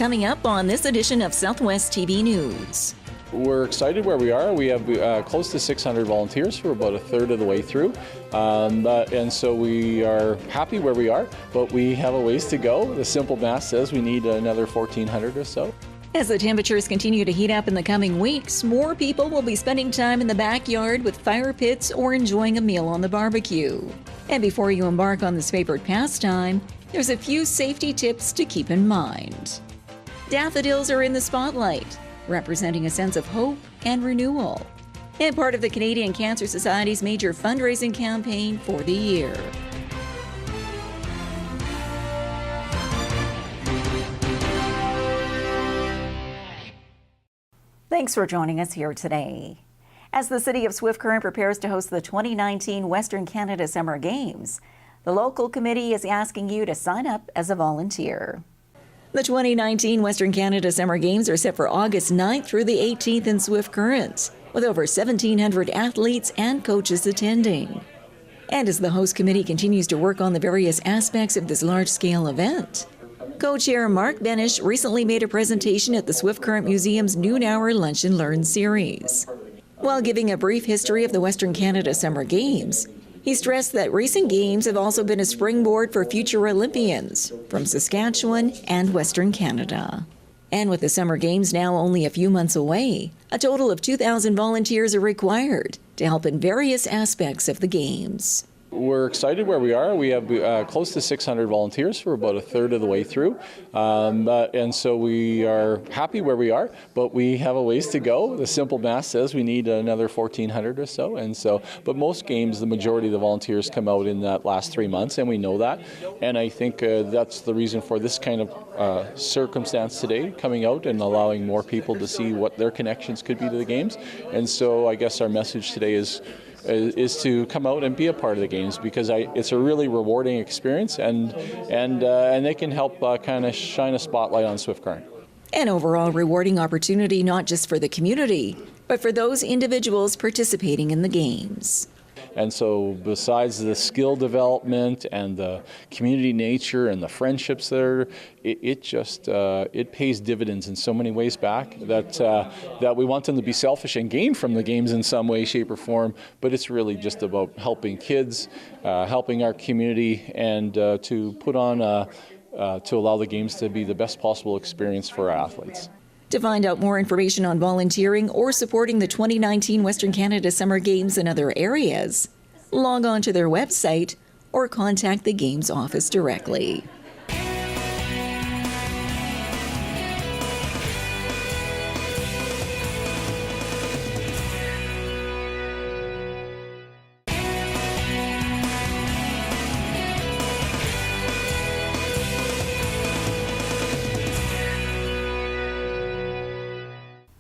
coming up on this edition of Southwest TV News. We're excited where we are. We have close to 600 volunteers. We're about a third of the way through. And so we are happy where we are, but we have a ways to go. The simple math says we need another 1,400 or so. As the temperatures continue to heat up in the coming weeks, more people will be spending time in the backyard with fire pits or enjoying a meal on the barbecue. And before you embark on this favorite pastime, there's a few safety tips to keep in mind. Daffodils are in the spotlight, representing a sense of hope and renewal, and part of the Canadian Cancer Society's major fundraising campaign for the year. Thanks for joining us here today. As the City of Swift Current prepares to host the 2019 Western Canada Summer Games, the local committee is asking you to sign up as a volunteer. The 2019 Western Canada Summer Games are set for August 9th through the 18th in Swift Current, with over 1,700 athletes and coaches attending. And as the host committee continues to work on the various aspects of this large-scale event, Co-Chair Mark Benish recently made a presentation at the Swift Current Museum's Noon Hour Lunch and Learn series. While giving a brief history of the Western Canada Summer Games, he stressed that recent games have also been a springboard for future Olympians from Saskatchewan and Western Canada. And with the Summer Games now only a few months away, a total of 2,000 volunteers are required to help in various aspects of the Games. We're excited where we are. We have close to 600 volunteers. We're about a third of the way through. And so we are happy where we are, but we have a ways to go. The simple math says we need another 1,400 or so. But most games, the majority of the volunteers come out in that last 3 months, and we know that. And I think that's the reason for this kind of circumstance today, coming out and allowing more people to see what their connections could be to the games. And so I guess our message today is to come out and be a part of the games, because it's a really rewarding experience, and they can help kind of shine a spotlight on Swift Current. An overall rewarding opportunity not just for the community, but for those individuals participating in the games. And so besides the skill development and the community nature and the friendships there, it pays dividends in so many ways back that we want them to be selfish and gain from the games in some way, shape, or form. But it's really just about helping kids, helping our community, and to put on to allow the games to be the best possible experience for our athletes. To find out more information on volunteering or supporting the 2019 Western Canada Summer Games in other areas, log on to their website or contact the Games office directly.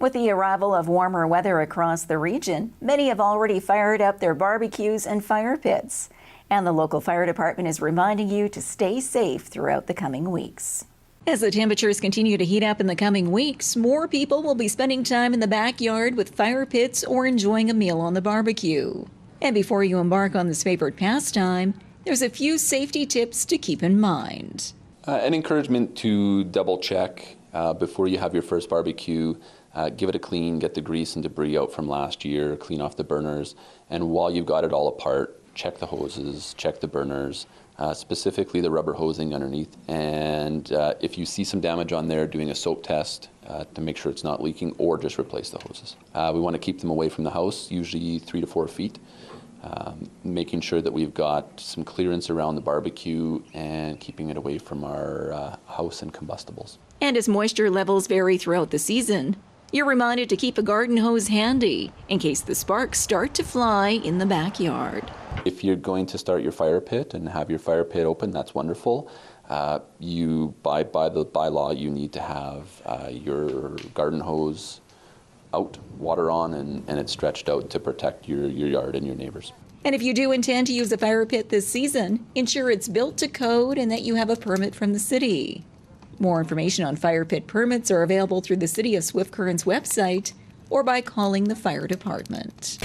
With the arrival of warmer weather across the region, many have already fired up their barbecues and fire pits. And the local fire department is reminding you to stay safe throughout the coming weeks. As the temperatures continue to heat up in the coming weeks, more people will be spending time in the backyard with fire pits or enjoying a meal on the barbecue. And before you embark on this favorite pastime, there's a few safety tips to keep in mind. An encouragement to double check before you have your first barbecue. Give it a clean, get the grease and debris out from last year, clean off the burners, and while you've got it all apart, check the hoses, check the burners, specifically the rubber hosing underneath, and if you see some damage on there, doing a soap test to make sure it's not leaking, or just replace the hoses. We want to keep them away from the house, usually 3 to 4 feet, making sure that we've got some clearance around the barbecue and keeping it away from our house and combustibles. And as moisture levels vary throughout the season, you're reminded to keep a garden hose handy in case the sparks start to fly in the backyard. If you're going to start your fire pit and have your fire pit open, that's wonderful. By law, you need to have your garden hose out, water on, and it's stretched out to protect your yard and your neighbors. And if you do intend to use a fire pit this season, ensure it's built to code and that you have a permit from the city. More information on fire pit permits are available through the City of Swift Current's website or by calling the fire department.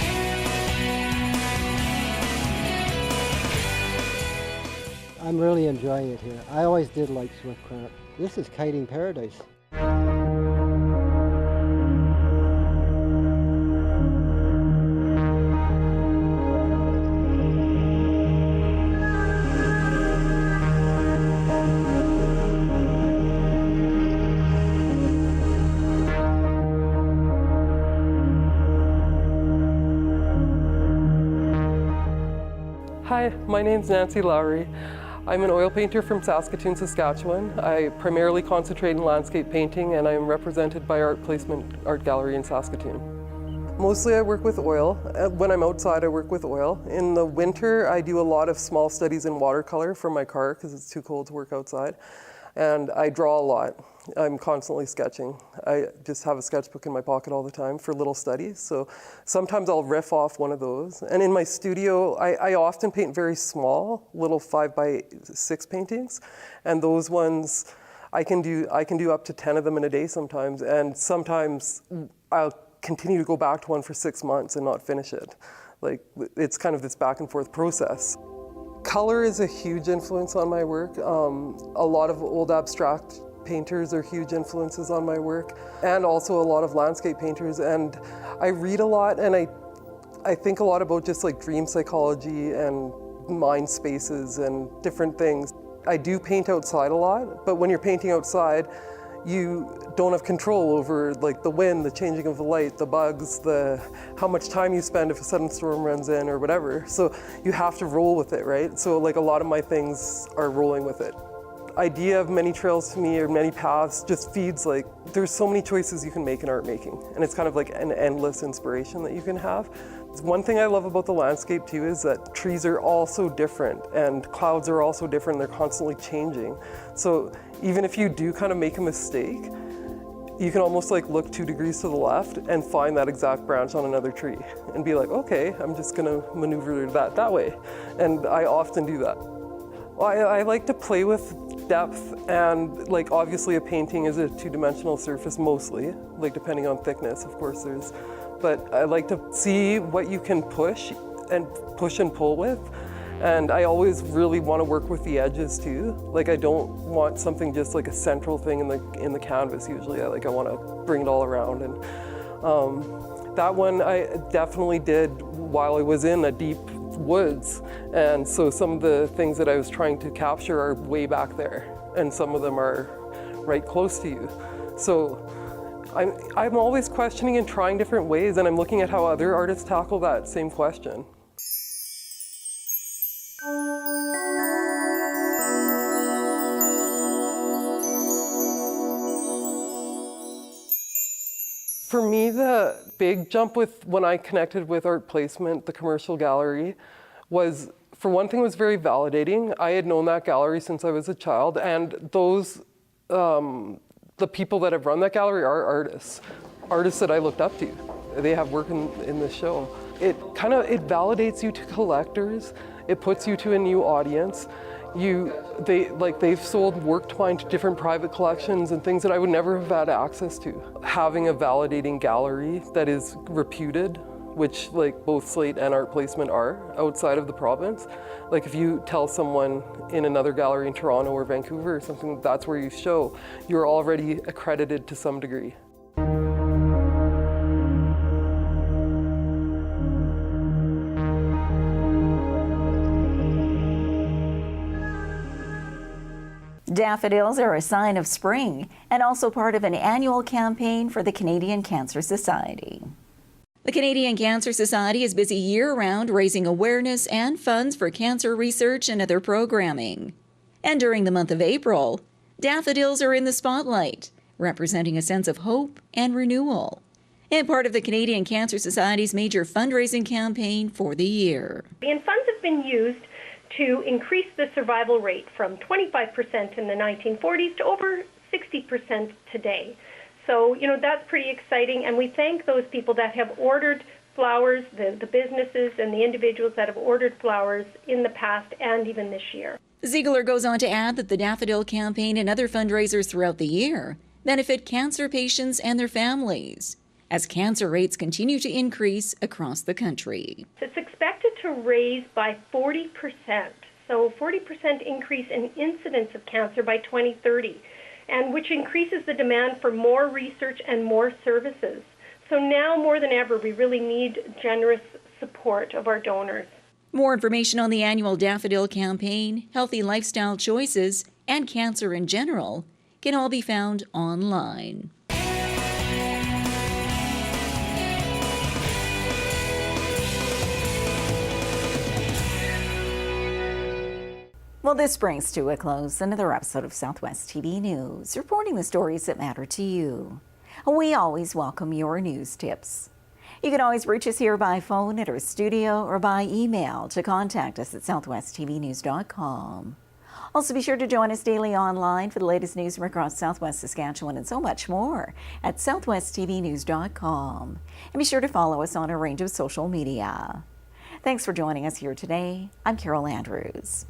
I'm really enjoying it here. I always did like Swift Current. This is kiting paradise. Hi, my name's Nancy Lowry. I'm an oil painter from Saskatoon, Saskatchewan. I primarily concentrate in landscape painting, and I am represented by Art Placement Art Gallery in Saskatoon. Mostly I work with oil. When I'm outside, I work with oil. In the winter, I do a lot of small studies in watercolor for my car because it's too cold to work outside. And I draw a lot. I'm constantly sketching. I just have a sketchbook in my pocket all the time for little studies. So sometimes I'll riff off one of those. And in my studio, I often paint very small, little 5x6 paintings. And those ones, I can do up to 10 of them in a day sometimes. And sometimes I'll continue to go back to one for 6 months and not finish it. Like, it's kind of this back and forth process. Color is a huge influence on my work. A lot of old abstract painters are huge influences on my work, and also a lot of landscape painters. And I read a lot, and I think a lot about just like dream psychology and mind spaces and different things. I do paint outside a lot, but when you're painting outside, you don't have control over like the wind, the changing of the light, the bugs, how much time you spend if a sudden storm runs in or whatever. So you have to roll with it, right? So like a lot of my things are rolling with it. Idea of many trails to me or many paths just feeds like, there's so many choices you can make in art making, and it's kind of like an endless inspiration that you can have. One thing I love about the landscape too is that trees are all so different and clouds are also different. They're constantly changing. So even if you do kind of make a mistake, you can almost like look 2 degrees to the left and find that exact branch on another tree and be like, okay, I'm just gonna maneuver that way. And I often do that. Well, I like to play with depth, and like obviously a painting is a 2-dimensional surface mostly, like depending on thickness, of course but I like to see what you can push and pull with. And I always really want to work with the edges too. Like I don't want something just like a central thing in the canvas usually. I want to bring it all around. And that one I definitely did while I was in a deep woods. And so some of the things that I was trying to capture are way back there, and some of them are right close to you. So I'm always questioning and trying different ways, and I'm looking at how other artists tackle that same question. For me, the big jump when I connected with Art Placement, the commercial gallery, was, for one thing, it was very validating. I had known that gallery since I was a child, and the people that have run that gallery are artists that I looked up to. They have work in this show. It validates you to collectors. It puts you to a new audience. They've sold work to mine to different private collections and things that I would never have had access to. Having a validating gallery that is reputed, which like both Slate and Art Placement are outside of the province. Like if you tell someone in another gallery in Toronto or Vancouver or something, that's where you show, you're already accredited to some degree. Daffodils are a sign of spring and also part of an annual campaign for the Canadian Cancer Society. The Canadian Cancer Society is busy year-round raising awareness and funds for cancer research and other programming. And during the month of April, daffodils are in the spotlight, representing a sense of hope and renewal, and part of the Canadian Cancer Society's major fundraising campaign for the year. And funds have been used to increase the survival rate from 25% in the 1940s to over 60% today. So, that's pretty exciting, and we thank those people that have ordered flowers, the businesses and the individuals that have ordered flowers in the past and even this year. Ziegler goes on to add that the Daffodil Campaign and other fundraisers throughout the year benefit cancer patients and their families, as cancer rates continue to increase across the country. It's expected to raise by 40%, so 40% increase in incidence of cancer by 2030. And which increases the demand for more research and more services. So now more than ever, we really need generous support of our donors. More information on the annual Daffodil Campaign, healthy lifestyle choices, and cancer in general can all be found online. Well, this brings to a close another episode of Southwest TV News, reporting the stories that matter to you. We always welcome your news tips. You can always reach us here by phone at our studio or by email to contact us at southwesttvnews.com. Also, be sure to join us daily online for the latest news from across Southwest Saskatchewan and so much more at southwesttvnews.com. And be sure to follow us on a range of social media. Thanks for joining us here today. I'm Carol Andrews.